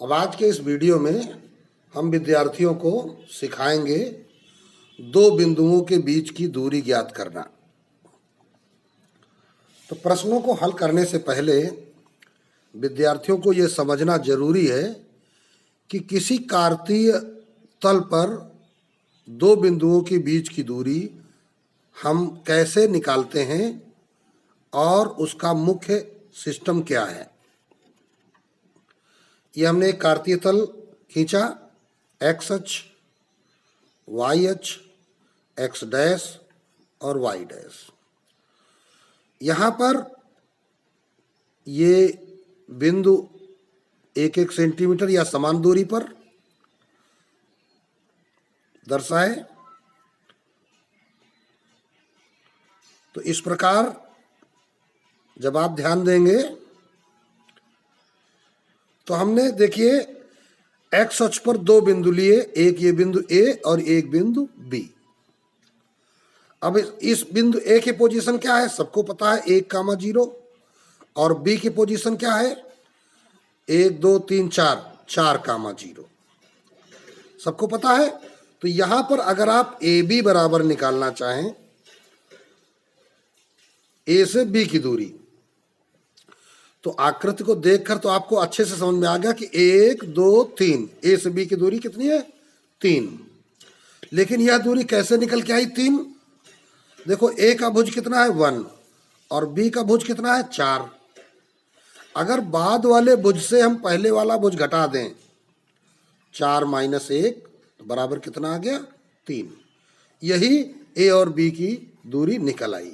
अब आज के इस वीडियो में हम विद्यार्थियों को सिखाएंगे दो बिंदुओं के बीच की दूरी ज्ञात करना। तो प्रश्नों को हल करने से पहले विद्यार्थियों को ये समझना जरूरी है कि किसी कार्तीय तल पर दो बिंदुओं के बीच की दूरी हम कैसे निकालते हैं और उसका मुख्य सिस्टम क्या है। ये हमने एक कार्तीय तल खींचा, एक्स अक्ष, वाई अक्ष, एक्स डैश और वाई डैश। यहाँ पर ये बिंदु एक एक सेंटीमीटर या समान दूरी पर दर्शाए। तो इस प्रकार जब आप ध्यान देंगे तो हमने देखिए एक्स अक्ष पर दो बिंदु लिए, एक ये बिंदु ए और एक बिंदु बी। अब इस बिंदु ए की पोजीशन क्या है सबको पता है, 1,0, और बी की पोजीशन क्या है 1 2 3 4 4,0 सबको पता है। तो यहां पर अगर आप ए बी बराबर निकालना चाहें, ए से बी की दूरी, तो आकृति को देखकर तो आपको अच्छे से समझ में आ गया कि 1 2 3 ए से बी की दूरी कितनी है 3। लेकिन यह दूरी कैसे निकल के आई 3? देखो ए का भुज कितना है 1 और बी का भुज कितना है 4। अगर बाद वाले भुज से हम पहले वाला भुज घटा दें 4 - 1 तो बराबर कितना आ गया 3। यही ए और बी की दूरी निकल आई।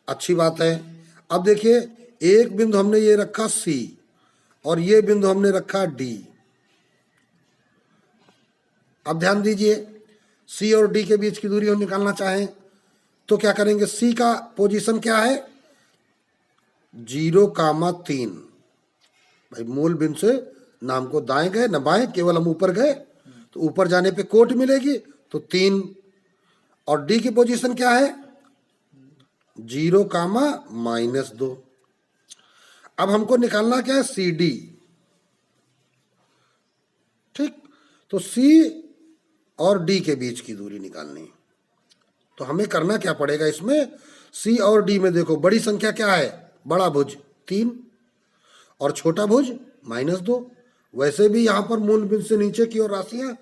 अच्छी बात है। अब देखिए एक बिंदु हमने ये रखा सी और ये बिंदु हमने रखा डी। अब ध्यान दीजिए सी और डी के बीच की दूरी हम निकालना चाहें तो क्या करेंगे, सी का पोजीशन क्या है 0,3। भाई मूल बिंदु से ना हमको दाएं गए ना बाएं, केवल हम ऊपर गए, तो ऊपर जाने पे कोट मिलेगी तो 3। और डी की पोजीशन क्या है 0,-2। अब हमको निकालना क्या है सी डी। ठीक, तो सी और डी के बीच की दूरी निकालनी। तो हमें करना क्या पड़ेगा इसमें, सी और डी में देखो बड़ी संख्या क्या है, बड़ा भुज 3 और छोटा भुज -2। वैसे भी यहाँ पर मूल बिंदु से नीचे की ओर राशियां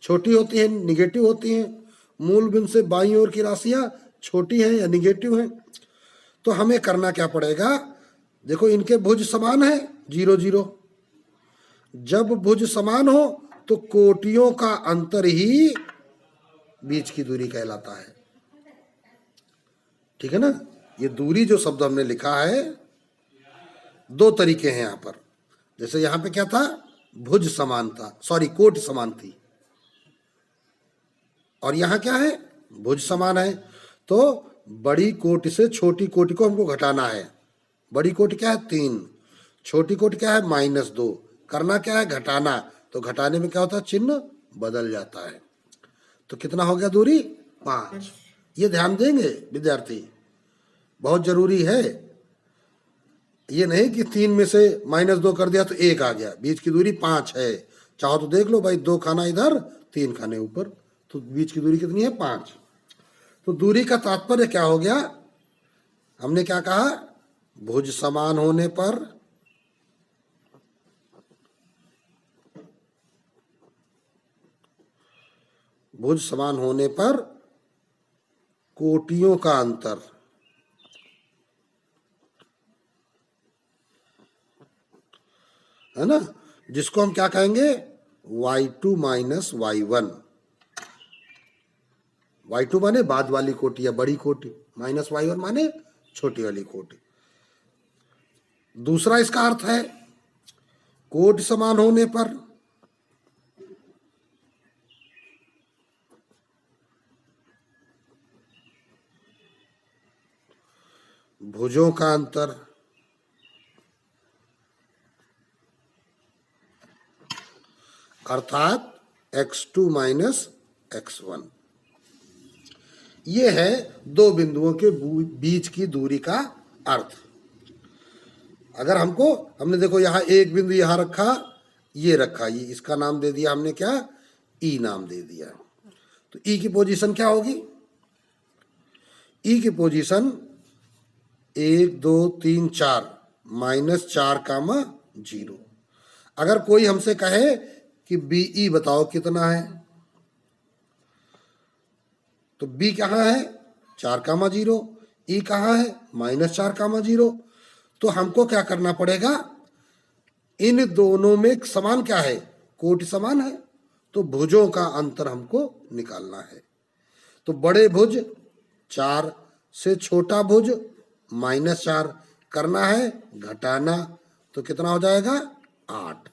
छोटी होती हैं, निगेटिव होती हैं। मूल बिंदु से बाईं ओर की राशियां छोटी हैं या निगेटिव हैं। तो हमें करना क्या पड़ेगा, देखो इनके भुज समान है 0 0। जब भुज समान हो तो कोटियों का अंतर ही बीच की दूरी कहलाता है। ठीक है ना। ये दूरी जो शब्द हमने लिखा है, दो तरीके हैं यहाँ पर। जैसे यहाँ पे क्या था, भुज समान था, सॉरी कोट समान थी, और यहाँ क्या है भुज समान है। तो बड़ी कोटि से छोटी कोटि को हमको घटाना है। बड़ी कोटि क्या है 3, छोटी कोटि क्या है -2। करना क्या है घटाना, तो घटाने में क्या होता है चिन्ह बदल जाता है। तो कितना हो गया दूरी 5। ये ध्यान देंगे विद्यार्थी, बहुत जरूरी है। ये नहीं कि 3 में से -2 कर दिया तो 1 आ गया, बीच की दूरी 5 है। चाहो तो देख लो भाई, 2 खाना इधर 3 खाने ऊपर, तो बीच की दूरी कितनी है 5। तो दूरी का तात्पर्य क्या हो गया, हमने क्या कहा, भुज समान होने पर कोटियों का अंतर है ना, जिसको हम क्या कहेंगे y2 - y1। y2 माने बाद वाली कोटि या बड़ी कोटि, -y1 माने छोटी वाली कोटि। दूसरा इसका अर्थ है कोटि समान होने पर भुजों का अंतर, अर्थात x2 - x1। ये है दो बिंदुओं के बीच की दूरी का अर्थ। अगर हमने देखो यहाँ एक बिंदु यहाँ रखा, ये रखा, ये इसका नाम दे दिया हमने क्या, ई नाम दे दिया। तो ई की पोजीशन क्या होगी, ई की पोजीशन 1 2 3 4 -4, 0। अगर कोई हमसे कहे कि बीई बताओ कितना है, तो बी कहाँ है, 4, 0, ई कहाँ है, -4, 0। तो हमको क्या करना पड़ेगा, इन दोनों में समान क्या है, कोटि समान है, तो भुजों का अंतर हमको निकालना है। तो बड़े भुज 4 से छोटा भुज -4 करना है, घटाना, तो कितना हो जाएगा 8।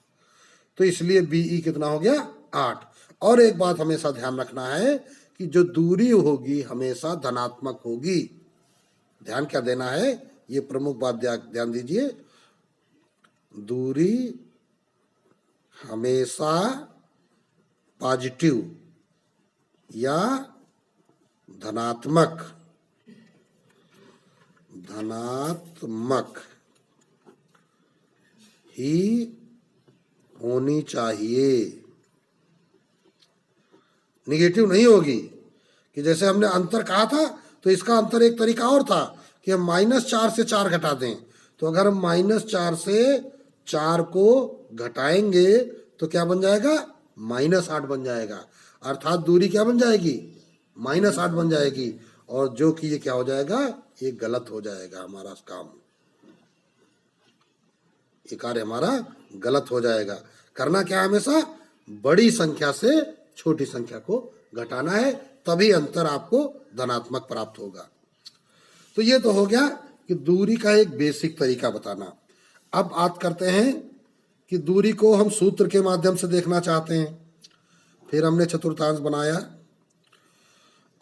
तो इसलिए बीई कितना हो गया 8। और एक बात हमेशा ध्यान रखना है कि जो दूरी होगी हमेशा धनात्मक होगी। ध्यान क्या देना है, ये प्रमुख बात ध्यान दीजिए, दूरी हमेशा पॉजिटिव या धनात्मक ही होनी चाहिए, निगेटिव नहीं होगी। कि जैसे हमने अंतर कहा था, तो इसका अंतर एक तरीका और था कि हम -4 से 4 घटा दें। तो अगर हम -4 से 4 को घटाएंगे तो क्या बन जाएगा, -8 बन जाएगा। अर्थात दूरी क्या बन जाएगी, -8 बन जाएगी। और जो कि ये क्या हो जाएगा, ये गलत हो जाएगा हमारा काम, ये कार्य हमारा गलत हो जाएगा। करना क्या है, हमेशा बड़ी संख्या से छोटी संख्या को घटाना है, तभी अंतर आपको धनात्मक प्राप्त होगा। तो ये तो हो गया कि दूरी का एक बेसिक तरीका बताना। अब बात करते हैं कि दूरी को हम सूत्र के माध्यम से देखना चाहते हैं। फिर हमने चतुर्थांश बनाया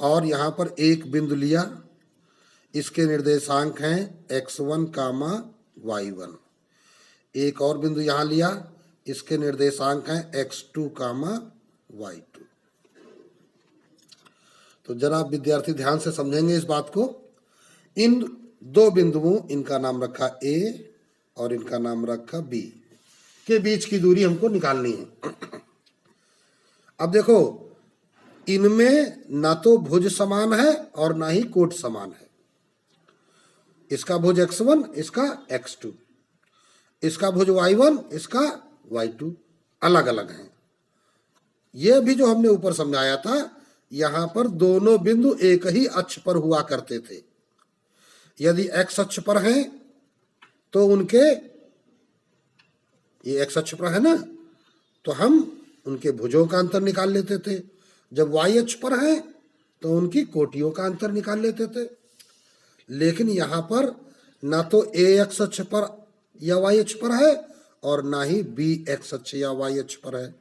और यहाँ पर एक बिंदु लिया, इसके निर्देशांक हैं x1, y1। एक और बिंदु यहाँ लिया, इसके निर्देशांक हैं x2, y2। तो जरा विद्यार्थी ध्यान से समझेंगे इस बात को। इन दो बिंदुओं, इनका नाम रखा A और इनका नाम रखा B, के बीच की दूरी हमको निकालनी है। अब देखो, इनमें ना तो भुज समान है और ना ही कोट समान है। इसका भुज x1, इसका x2, इसका भुज y1, इसका y2, अलग अलग हैं। यह भी जो हमने ऊपर समझाया था, यहां पर दोनों बिंदु एक ही अक्ष पर हुआ करते थे। यदि x अक्ष पर हैं तो उनके, ये x अक्ष पर है ना, तो हम उनके भुजों का अंतर निकाल लेते थे। जब y अक्ष पर है तो उनकी कोटियों का अंतर निकाल लेते थे। लेकिन यहां पर ना तो a x अक्ष पर या y अक्ष पर है और ना ही b x अक्ष या y अक्ष पर है।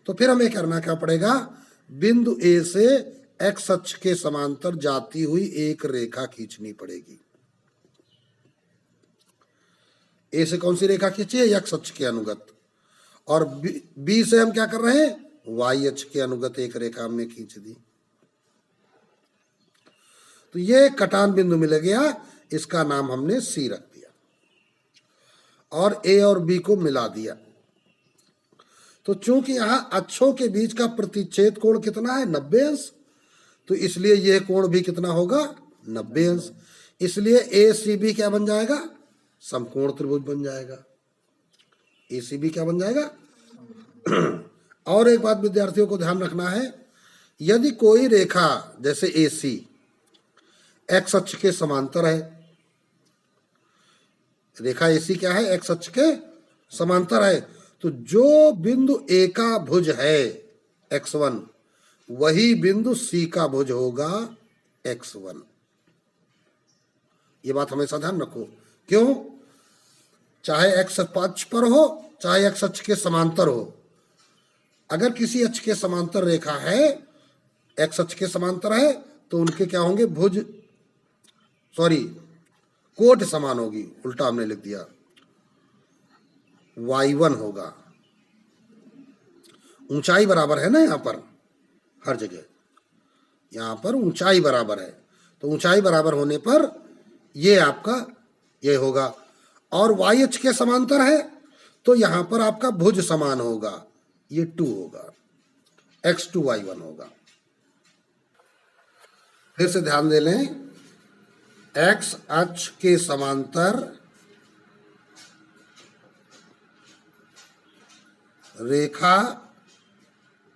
तो फिर हमें करना क्या पड़ेगा, बिंदु A से x अक्ष के समांतर जाती हुई एक रेखा खींचनी पड़ेगी। A से कौन सी रेखा खींची है, x अक्ष के अनुगत। और B से हम क्या कर रहे हैं, y अक्ष के अनुगत एक रेखा हमने खींच दी। तो ये कटान बिंदु मिल गया, इसका नाम हमने C रख दिया और A और B को मिला दिया। तो चूंकि यहां अक्षों के बीच का प्रतिच्छेद कोण कितना है, 90 अंश, तो इसलिए यह कोण भी कितना होगा, 90 अंश। इसलिए ACB क्या बन जाएगा, समकोण त्रिभुज बन जाएगा। ACB क्या बन जाएगा। और एक बात विद्यार्थियों को ध्यान रखना है, यदि कोई रेखा जैसे AC x अक्ष के समांतर है, रेखा AC क्या है, x अक्ष के समांतर है, तो जो बिंदु A का भुज है x1, वही बिंदु C का भुज होगा x1। ये बात हमेशा ध्यान रखो। क्यों, चाहे x अक्ष पर हो चाहे x अक्ष के समांतर हो, अगर किसी अक्ष के समांतर रेखा है, x अक्ष के समांतर है, तो उनके क्या होंगे, भुज, कोट समान होगी, उल्टा हमने लिख दिया, y1 होगा। ऊंचाई बराबर है ना, यहां पर हर जगह यहां पर ऊंचाई बराबर है, तो ऊंचाई बराबर होने पर ये आपका ये होगा। और y अक्ष के समांतर है, तो यहां पर आपका भुज समान होगा, ये 2 होगा, x2 y1 होगा। फिर से ध्यान दे लें, x अक्ष के समांतर रेखा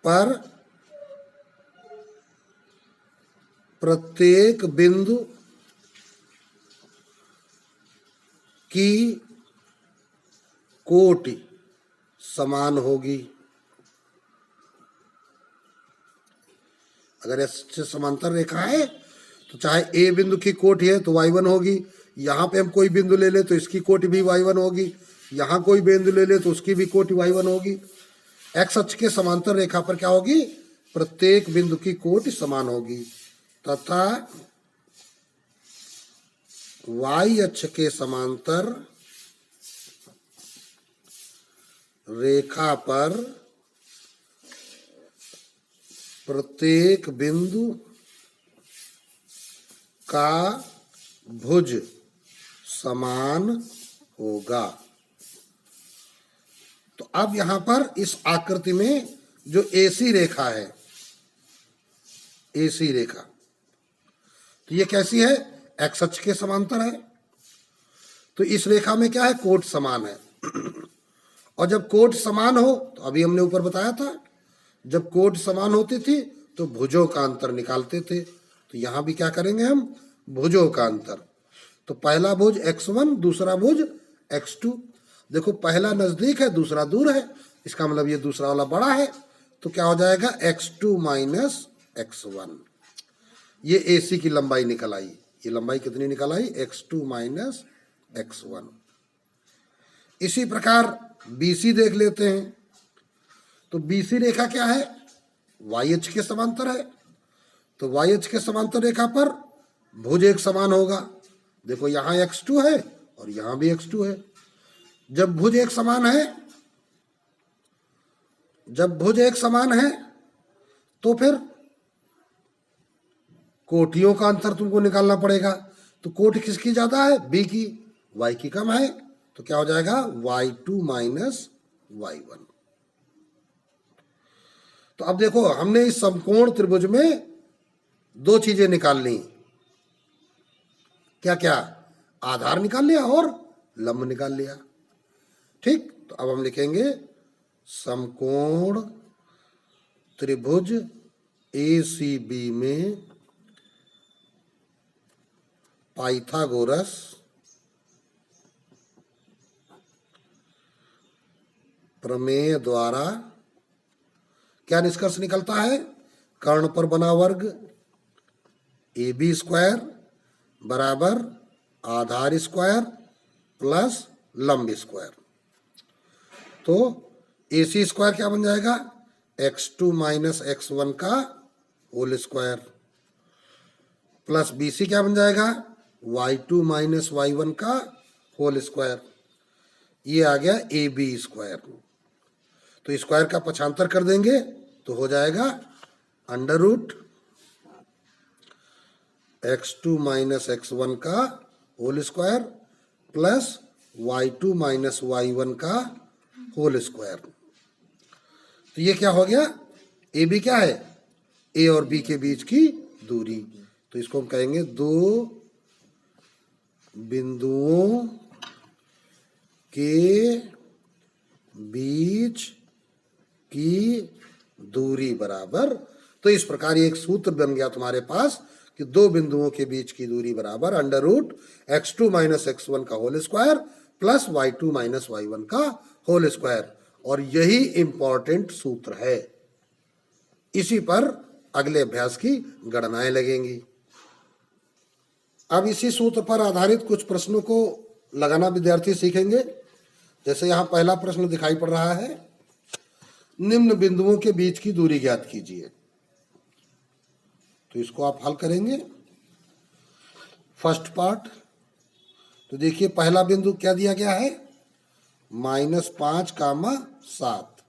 पर प्रत्येक बिंदु की कोटि समान होगी। अगर ऐसे समांतर रेखा है तो चाहे ए बिंदु की कोटि है तो y1 होगी, यहाँ पे हम कोई बिंदु ले ले तो इसकी कोटि भी y1 होगी, यहाँ कोई बिंदु ले ले तो उसकी भी कोटि y1 होगी। x अक्ष के समांतर रेखा पर क्या होगी, प्रत्येक बिंदु की कोटि समान होगी, तथा y अक्ष के समांतर रेखा पर प्रत्येक बिंदु का भुज समान होगा। तो अब यहां पर इस आकृति में जो AC रेखा है, AC रेखा, तो ये कैसी है, x अक्ष के समांतर है। तो इस रेखा में क्या है, कोट समान है। और जब कोट समान हो तो अभी हमने ऊपर बताया था, जब कोट समान होती थी तो भुजों का अंतर निकालते थे। तो यहां भी क्या करेंगे हम, भुजों का अंतर। तो पहला भुज x1, दूसरा भुज x2। देखो पहला नजदीक है, दूसरा दूर है, इसका मतलब ये दूसरा वाला बड़ा है, तो क्या हो जाएगा, x2 माइनस x1। ये AC की लंबाई निकल आई। ये लंबाई कितनी निकल आई, x2 माइनस x1। इसी प्रकार BC देख लेते हैं। तो BC रेखा क्या है, y अक्ष के समांतर है। तो y अक्ष के समांतर रेखा पर भुज एक समान होगा। देखो यहां x2 है और यहां भी x2 है। जब भुज एक समान है, जब भुज एक समान है तो फिर कोटियों का अंतर तुमको निकालना पड़ेगा। तो कोटि किसकी ज्यादा है, B की, y की कम है। तो क्या हो जाएगा, y2 माइनस y1। तो अब देखो हमने इस समकोण त्रिभुज में दो चीजें निकाल ली। क्या क्या, आधार निकाल लिया और लंब निकाल लिया। ठीक, तो अब हम लिखेंगे समकोण त्रिभुज ACB में पाइथागोरस प्रमेय द्वारा क्या निष्कर्ष निकलता है, कर्ण पर बना वर्ग AB स्क्वायर बराबर आधार स्क्वायर प्लस लंब स्क्वायर। तो AC स्क्वायर क्या बन जाएगा, x2 माइनस x1 का होल स्क्वायर प्लस BC क्या बन जाएगा, y2 माइनस y1 का होल स्क्वायर। ये आ गया AB स्क्वायर। तो स्क्वायर का पक्षांतर कर देंगे तो हो जाएगा under root x2 minus x1 का whole square plus y2 minus y1 का होल स्क्वायर। तो ये क्या हो गया, AB क्या है, A और B के बीच की दूरी। तो इसको हम कहेंगे दो बिंदुओं के बीच की दूरी बराबर। तो इस प्रकार एक सूत्र बन गया तुम्हारे पास कि दो बिंदुओं के बीच की दूरी बराबर under root x2 minus x1 का whole square plus y2 minus y1 का होल स्क्वायर। और यही इंपॉर्टेंट सूत्र है। इसी पर अगले अभ्यास की गणनाएं लगेंगी। अब इसी सूत्र पर आधारित कुछ प्रश्नों को लगाना विद्यार्थी सीखेंगे। जैसे यहां पहला प्रश्न दिखाई पड़ रहा है, निम्न बिंदुओं के बीच की दूरी ज्ञात कीजिए। तो इसको आप हल करेंगे। फर्स्ट पार्ट, तो देखिए पहला बिंदु क्या दिया गया है, -5, 7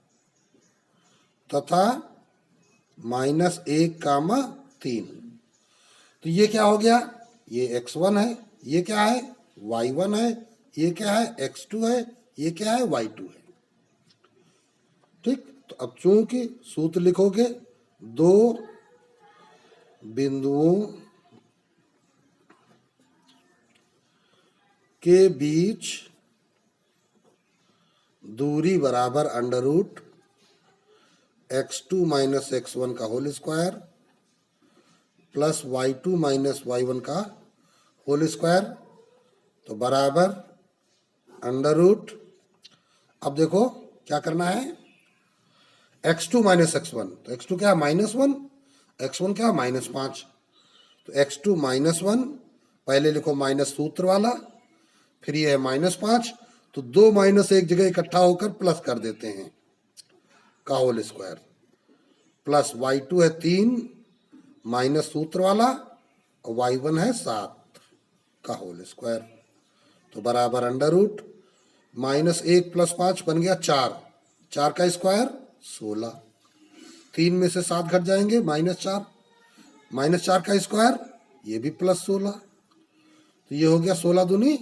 तथा -1, 3। तो ये क्या हो गया, ये x1 है, ये क्या है y1 है, ये क्या है x2 है, ये क्या है y2 है। ठीक, तो अब चूंकि सूत्र लिखोगे, दो बिंदुओं के बीच दूरी बराबर under root x2 minus x1 का whole square plus y2 minus y1 का होल स्क्वायर, तो बराबर अंडर रूट, अब देखो क्या करना है, x2 माइनस x1, तो x2 क्या है -1, x1 क्या है -5, तो x2 -1, पहले लिखो माइनस सूत्र वाला, फिर ये है -5, तो दो माइनस एक जगह इकट्ठा होकर प्लस कर देते हैं का होल स्क्वायर, प्लस y2 है 3 माइनस सूत्र वाला और y1 है 7 का होल स्क्वायर, तो बराबर अंडर रूट -1 + 5 बन गया 4, 4 का स्क्वायर 16, 3 में से 7 घट जाएंगे -4, -4 का स्क्वायर ये भी +16, तो ये हो गया 16 दूनी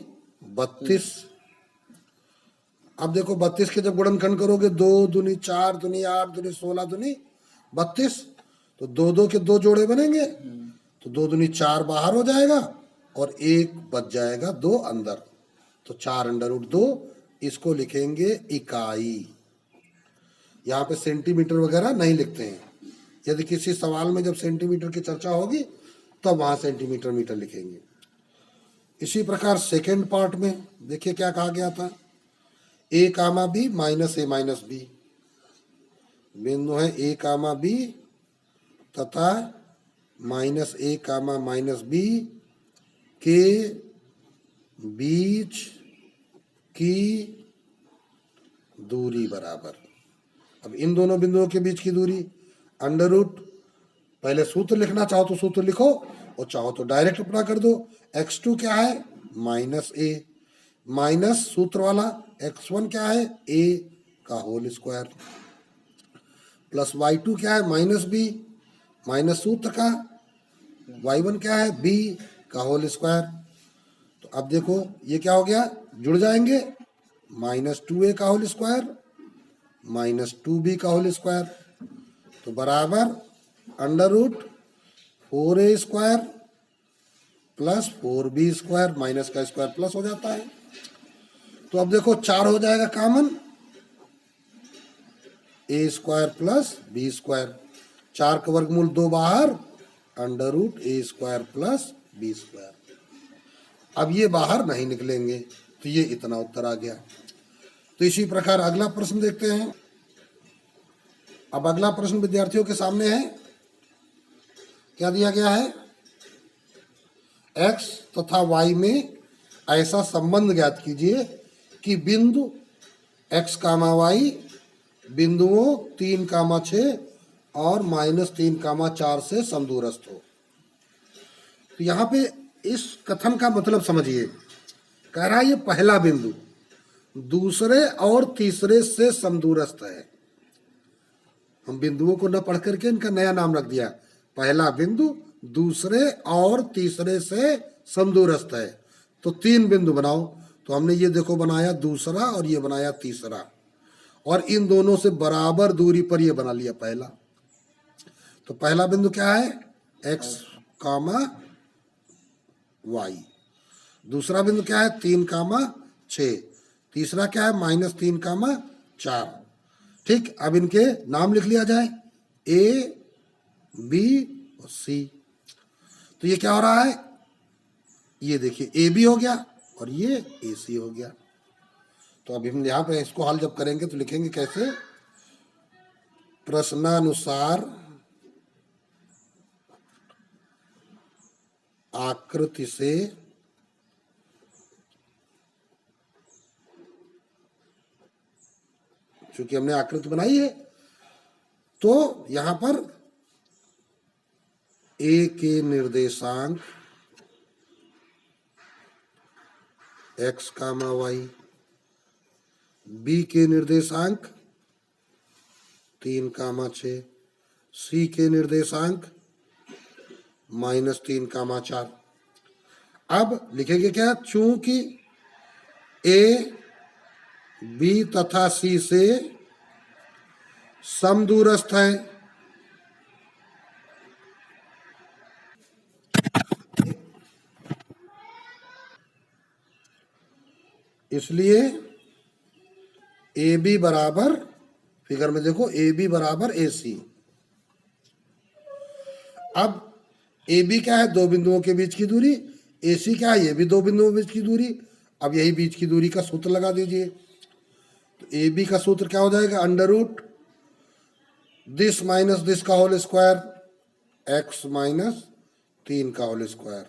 32। अब देखो 32 के जब गुणनखंड करोगे, 2 दूनी 4 दूनी 8 दूनी 16 दूनी 32, तो 2 के 2 जोड़े बनेंगे, तो 2 दूनी 4 बाहर हो जाएगा और 1 बच जाएगा 2 अंदर, तो 4 अंडर रूट 2, इसको लिखेंगे इकाई। यहाँ पे सेंटीमीटर वगैरह नहीं लिखते हैं, यदि किसी सवाल में जब सेंटीमीटर की चर्चा होगी तब तो वहां सेंटीमीटर मीटर लिखेंगे। इसी प्रकार सेकेंड पार्ट में देखिए क्या कहा गया था, a comma b minus A minus b, बिंदु है a कामा बी तथा minus a comma minus b के बीच की दूरी बराबर। अब इन दोनों बिंदुओं के बीच की दूरी अंडर रूट, पहले सूत्र लिखना चाहो तो सूत्र लिखो और चाहो तो डायरेक्ट अपना कर दो। x2 क्या है -a, माइनस सूत्र वाला x1 क्या है a का होल स्क्वायर, प्लस y2 क्या है -b, माइनस सूत्र का, y1 क्या है b का होल स्क्वायर। तो अब देखो ये क्या हो गया, जुड़ जाएंगे, -2a का होल स्क्वायर -2b का होल स्क्वायर, तो बराबर under root 4a square plus 4b square, minus का स्क्वायर प्लस हो जाता है। तो अब देखो 4 हो जाएगा common, a square plus b square, 4 का वर्गमूल 2 बाहर, under root a square plus b square. अब ये बाहर नहीं निकलेंगे, तो ये इतना उत्तर आ गया। तो इसी प्रकार अगला प्रश्न देखते हैं। अब अगला प्रश्न विद्यार्थियों के सामने है, क्या दिया गया है, x तथा y में ऐसा संबंध ज्ञात कीजिए कि बिंदु x कामा y बिंदुओं 3 कामा 6 और -3 कामा 4 से समदूरस्थ हो। तो यहाँ पे इस कथन का मतलब समझिए, कह रहा है ये पहला बिंदु दूसरे और तीसरे से समदूरस्थ है। हम बिंदुओं को न पढ़ करके इनका नया नाम रख दिया, पहला बिंदु दूसरे और तीसरे से समदूरस्थ है। तो 3 बिंदु बनाओ, तो हमने ये देखो बनाया दूसरा और ये बनाया तीसरा, और इन दोनों से बराबर दूरी पर ये बना लिया पहला। तो पहला बिंदु क्या है, x कामा y, दूसरा बिंदु क्या है 3 कामा 6, तीसरा क्या है -3 कामा 4। ठीक, अब इनके नाम लिख लिया जाए, a b और c। तो ये क्या हो रहा है, ये देखिए ए बी हो गया और ये ए सी हो गया। तो अभी हम यहाँ पे इसको हल जब करेंगे तो लिखेंगे कैसे, प्रश्नानुसार आकृति से चूंकि हमने आकृति बनाई है, तो यहां पर ए के निर्देशांक x कामा y, बी के निर्देशांक 3 कामा 6, सी के निर्देशांक -3 कामा 4। अब लिखेंगे क्या, चूंकि ए बी तथा सी से समदूरस्थ है, इसलिए ए बी बराबर, फिगर में देखो ए बी बराबर ए सी। अब ए बी क्या है, दो बिंदुओं के बीच की दूरी, ए सी क्या है, ये भी दो बिंदुओं के बीच की दूरी। अब यही बीच की दूरी का सूत्र लगा दीजिए। तो ए बी का सूत्र क्या हो जाएगा, under root this minus this का होल स्क्वायर, एक्स माइनस 3 का होल स्क्वायर,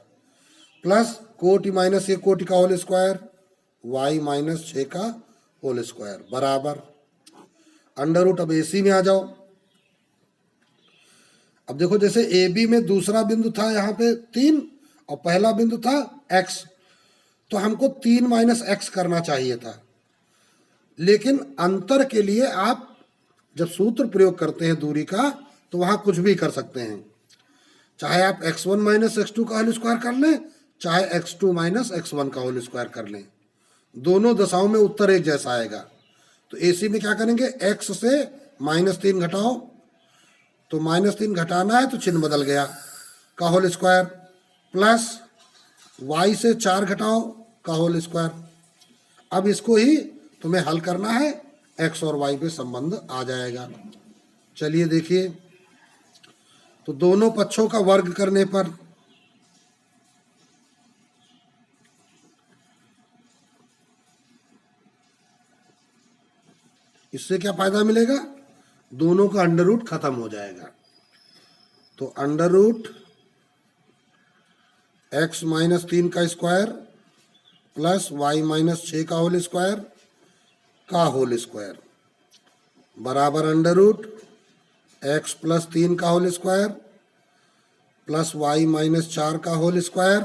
प्लस कोटि माइनस 1 कोटि का होल स्क्वायर, वाई माइनस 6 का होल स्क्वायर बराबर अंडर रूट। अब ए सी में आ जाओ। अब देखो जैसे ए बी में दूसरा बिंदु था यहाँ पे 3 और पहला बिंदु था x, तो हमको 3 माइनस एक्स करना चाहिए था, लेकिन अंतर के लिए आप जब सूत्र प्रयोग करते हैं दूरी का, तो वहां कुछ भी कर सकते हैं। चाहे आप x1 माइनस एक्स 2 का होल स्क्वायर कर लें, चाहे x2 माइनस x1 का होल स्क्वायर कर लें, दोनों दशाओं में उत्तर एक जैसा आएगा। तो AC में क्या करेंगे, x से -3 घटाओ, तो -3 घटाना है तो चिन्ह बदल गया, का होल स्क्वायर, प्लस y से 4 घटाओ का होल स्क्वायर। अब इसको ही तुम्हें हल करना है, x और y पे संबंध आ जाएगा। चलिए देखिए, तो दोनों पक्षों का वर्ग करने पर इससे क्या फायदा मिलेगा, दोनों का अंडर रूट खत्म हो जाएगा। तो अंडर रूट x माइनस 3 का स्क्वायर प्लस y माइनस 6 का होल स्क्वायर का होल स्क्वायर बराबर अंडर रूट x प्लस 3 का whole square plus y minus 4 का होल स्क्वायर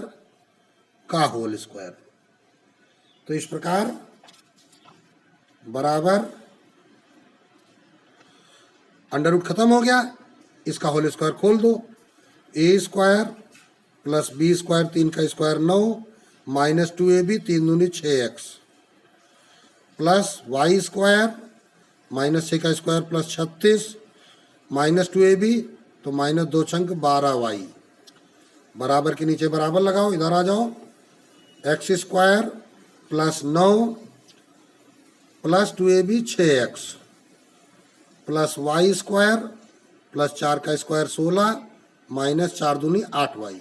का होल स्क्वायर। तो इस प्रकार बराबर अंडर रूट खत्म हो गया, इसका होल स्क्वायर खोल दो, ए स्क्वायर प्लस बी स्क्वायर 3 का स्क्वायर 9 माइनस 2ab 3 दूनी 6x plus Y square minus 6 का स्क्वायर प्लस 36 माइनस 2ab, तो माइनस 2 छंक 12y बराबर के नीचे बराबर लगाओ, इधर आ जाओ, x square plus 9 plus 2ab 6x plus Y square plus 4 का स्क्वायर 16 माइनस 4 दूनी 8y।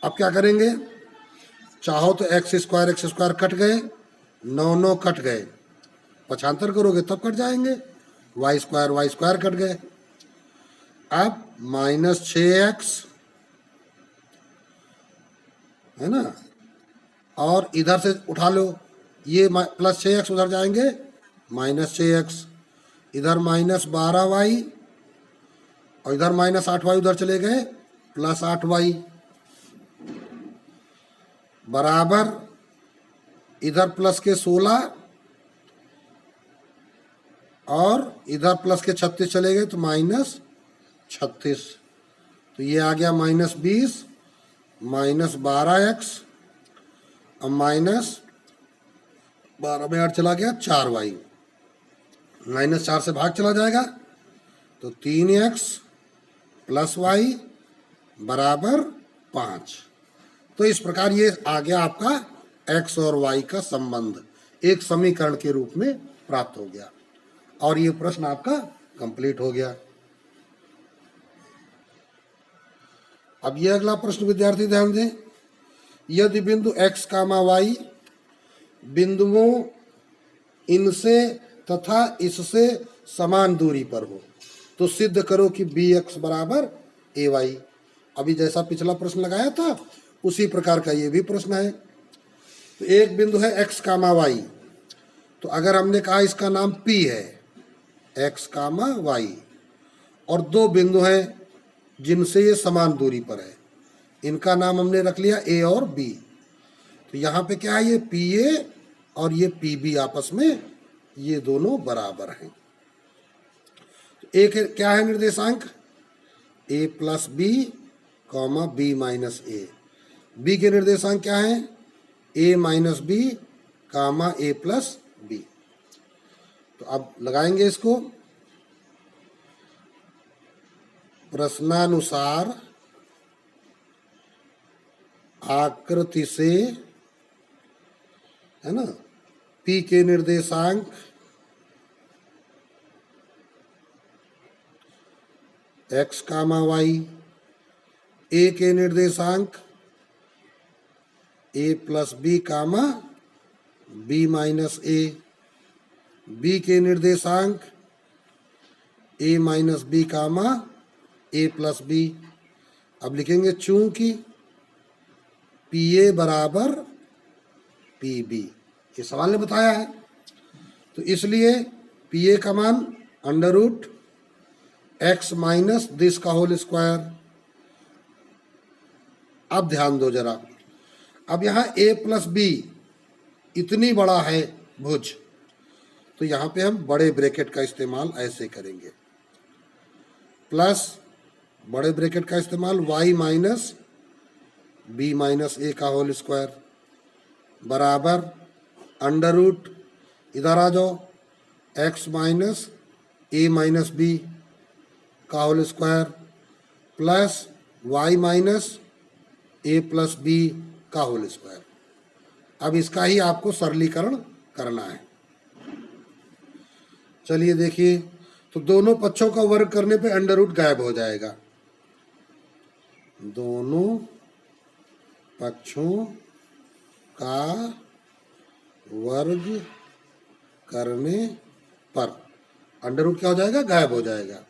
अब क्या करेंगे, चाहो तो एक्स स्क्वायर कट गए, 9 कट गए, पक्षांतर करोगे तब कट जाएंगे, वाई स्क्वायर कट गए। अब माइनस 6x है ना, और इधर से उठा लो, ये प्लस 6x उधर जाएंगे, माइनस 6x, इधर माइनस 12y और इधर माइनस 8y उधर चले गए, प्लस 8y बराबर इधर प्लस के 16 और इधर प्लस के 36 चले गए, तो माइनस 36, तो ये आ गया माइनस 20 माइनस 12x और माइनस 12 में 8 चला गया 4y, माइनस 4 से भाग चला जाएगा, तो 3x प्लस y बराबर 5। तो इस प्रकार ये आ गया आपका x और y का संबंध एक समीकरण के रूप में प्राप्त हो गया, और ये प्रश्न आपका कंप्लीट हो गया। अब ये अगला प्रश्न विद्यार्थी ध्यान दें, यदि बिंदु x कामा y बिंदुओं इनसे तथा इससे समान दूरी पर हो, तो सिद्ध करो कि bx बराबर ay। अभी जैसा पिछला प्रश्न लगाया था उसी प्रकार का ये भी प्रश्न है। तो एक बिंदु है x कामा y, तो अगर हमने कहा इसका नाम P है, x कामा y, और दो बिंदु हैं जिनसे ये समान दूरी पर है, इनका नाम हमने रख लिया a और b। तो यहाँ पे क्या है, ये PA और ये PB आपस में ये दोनों बराबर हैं। तो एक क्या है निर्देशांक, a plus b comma b minus a, B के निर्देशांक क्या है, a minus b comma a plus b. तो अब लगाएंगे इसको, प्रश्नानुसार आकृति से, है ना, P के निर्देशांक x कामा y, A के निर्देशांक a plus b comma b minus a, b के निर्देशांक a minus b comma a plus b. अब लिखेंगे चूंकि PA बराबर PB, ये सवाल ने बताया है, तो इसलिए PA का मान under root x minus this का होल स्क्वायर। अब ध्यान दो जरा, अब यहाँ a प्लस बी इतनी बड़ा है भुज, तो यहाँ पे हम बड़े ब्रैकेट का इस्तेमाल ऐसे करेंगे, प्लस बड़े ब्रैकेट का इस्तेमाल y minus B minus A का होल स्क्वायर बराबर अंडर रूट, इधर आ जाओ, x माइनस ए माइनस बी का whole square plus y minus A plus B का होल स्क्वायर। अब इसका ही आपको सरलीकरण करना है। चलिए देखिए, तो दोनों पक्षों का वर्ग करने पे अंडर रूट गायब हो जाएगा, दोनों पक्षों का वर्ग करने पर अंडर रूट क्या हो जाएगा, गायब हो जाएगा।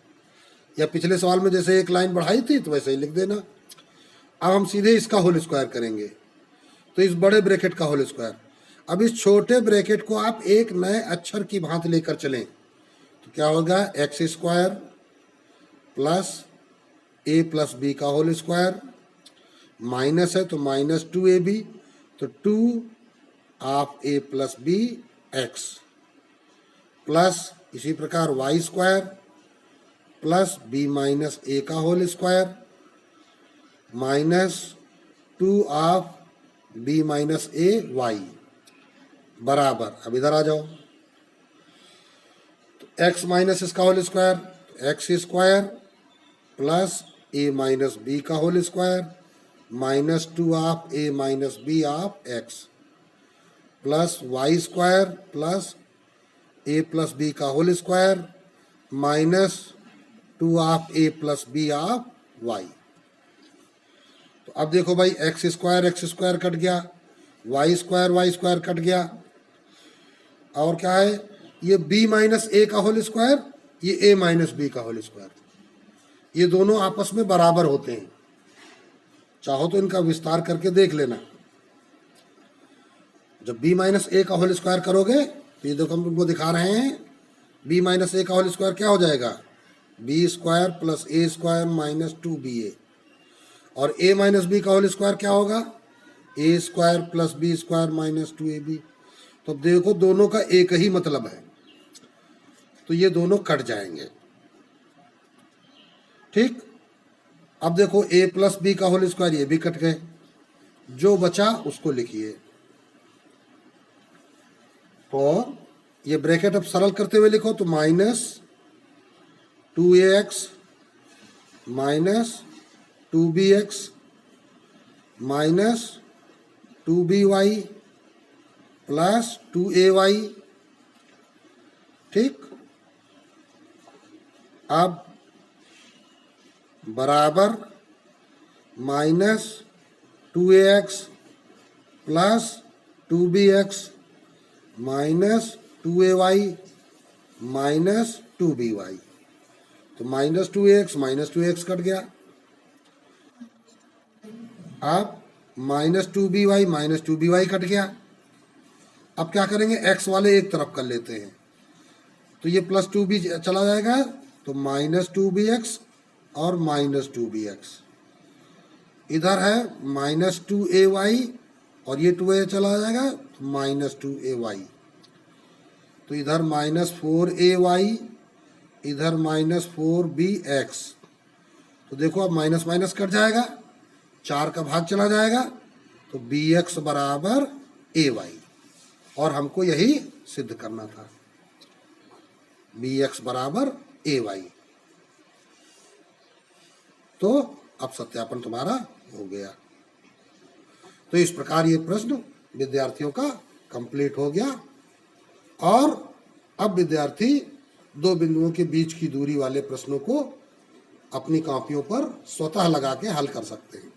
या पिछले सवाल में जैसे एक लाइन बढ़ाई थी तो वैसे ही लिख देना। अब हम सीधे इसका होल स्क्वायर करेंगे, तो इस बड़े ब्रैकेट का होल स्क्वायर। अब इस छोटे ब्रैकेट को आप एक नए अक्षर की भांति लेकर चलें, तो क्या होगा, X square plus A plus B का होल स्क्वायर, माइनस है तो माइनस 2ab, तो 2 of A plus B X, plus इसी प्रकार Y square plus B minus A का whole square minus 2 of B minus A Y बराबर, अब इधर आ जाओ, तो एक्स माइनस इसका whole square, X square plus A minus B का whole square minus 2 of A minus B of X plus Y square plus A plus B का whole square minus 2 of A plus B of Y. तो अब देखो भाई, X square cut गया, Y square cut गया, और क्या है, ये b माइनस ए का होल स्क्वायर, ये a माइनस बी का होल स्क्वायर, ये दोनों आपस में बराबर होते हैं। चाहो तो इनका विस्तार करके देख लेना। जब b माइनस ए का होल स्क्वायर करोगे तो ये देखो हम तुमको दिखा रहे हैं, b माइनस ए का होल स्क्वायर क्या हो जाएगा, b square plus a square minus 2ba, और a माइनस बी का होल स्क्वायर क्या होगा, a square plus b square minus 2ab। तो देखो दोनों का एक ही मतलब है, तो ये दोनों कट जाएंगे। ठीक, अब देखो a प्लस बी का होल स्क्वायर, ये भी कट गए, जो बचा उसको लिखिए। और ये ब्रैकेट अब सरल करते हुए लिखो, तो minus 2ax minus 2bx minus 2by plus 2ay। ठीक, अब बराबर minus 2ax plus 2bx minus 2ay minus 2by, तो माइनस 2ax कट गया। अब minus 2by minus 2by cut गया। अब क्या करेंगे, x वाले एक तरफ कर लेते हैं, तो ये प्लस 2b चला जाएगा, तो माइनस 2bx और माइनस 2bx, इधर है माइनस 2ay और ये 2a चला जाएगा, माइनस 2ay, तो इधर माइनस 4ay, इधर माइनस 4bx। तो देखो अब माइनस माइनस कट जाएगा, 4 का भाग चला जाएगा, तो bx बराबर ay, और हमको यही सिद्ध करना था, bx बराबर ay। तो अब सत्यापन तुम्हारा हो गया। तो इस प्रकार ये प्रश्न विद्यार्थियों का कंप्लीट हो गया और अब विद्यार्थी दो बिंदुओं के बीच की दूरी वाले प्रश्नों को अपनी कॉपियों पर स्वतः लगा के हल कर सकते हैं।